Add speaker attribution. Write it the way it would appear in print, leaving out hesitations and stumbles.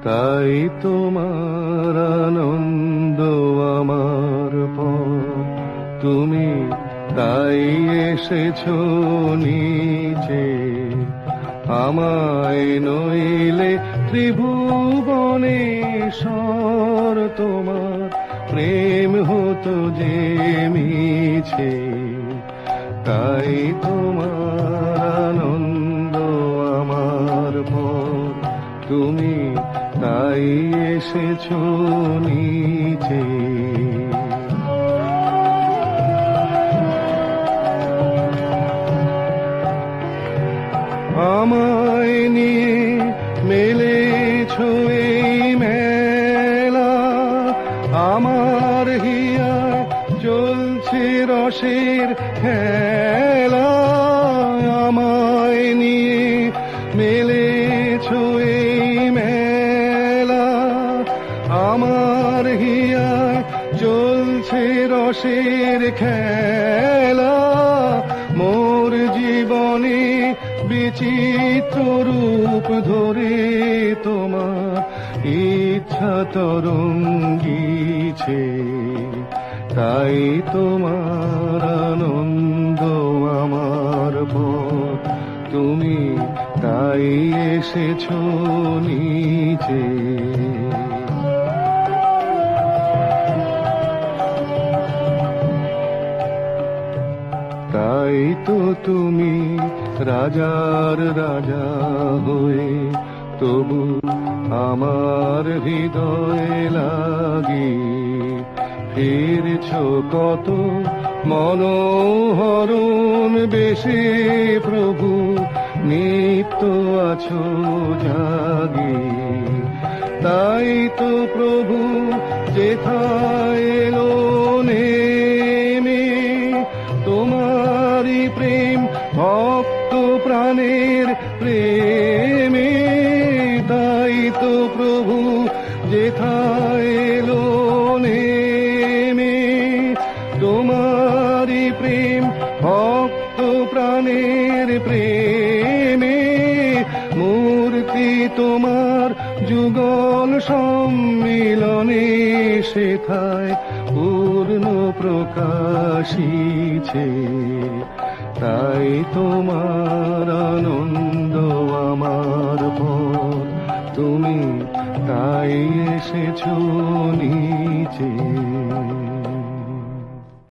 Speaker 1: তাই তোমার আনন্দ আমার পর, তুমি তাই এসেছো নিচে। আমায় নইলে ত্রিভুবনেশ্বর তোমার প্রেম হতো যে মিছে। তাই তোমার আনন্দ আমার পর, তুমি তাই এসেছো নিচে। আমায় নিয়ে মেলেছো এই মেলা, আমার হিয়ায় চলছে রসের খেলা। আমায় নিয়ে মেলেছো এই মেলা, আমার হিয়ায় চলছে রসের খেলা। মোর জীবনে বিচিত্র রূপ ধরে তোমার ইচ্ছা তরঙ্গিছে। তাই তোমার আনন্দ আমার পর, তুমি তাই এসেছো নিচে। তাই তো তুমি রাজার রাজা হয়ে তবু আমার হৃদয় লাগি ফিরছ কত মনোহরণ বেশে। প্রভু নিত্য আছো জাগি, তাই তো প্রভু যেথায় এলো নেমে। তোমারি প্রেম ভক্ত প্রাণের প্রেমে, তাই তো প্রভু যেথায় এলো নেমে। তোমারি প্রেম ভক্ত প্রাণের প্রেমে, মূর্তি তোমার যুগল সম্মিলনে সেথায় পূর্ণ প্রকাশিছে। তাই তোমার আনন্দ আমার পর, তুমি তাই এসেছো নিচে।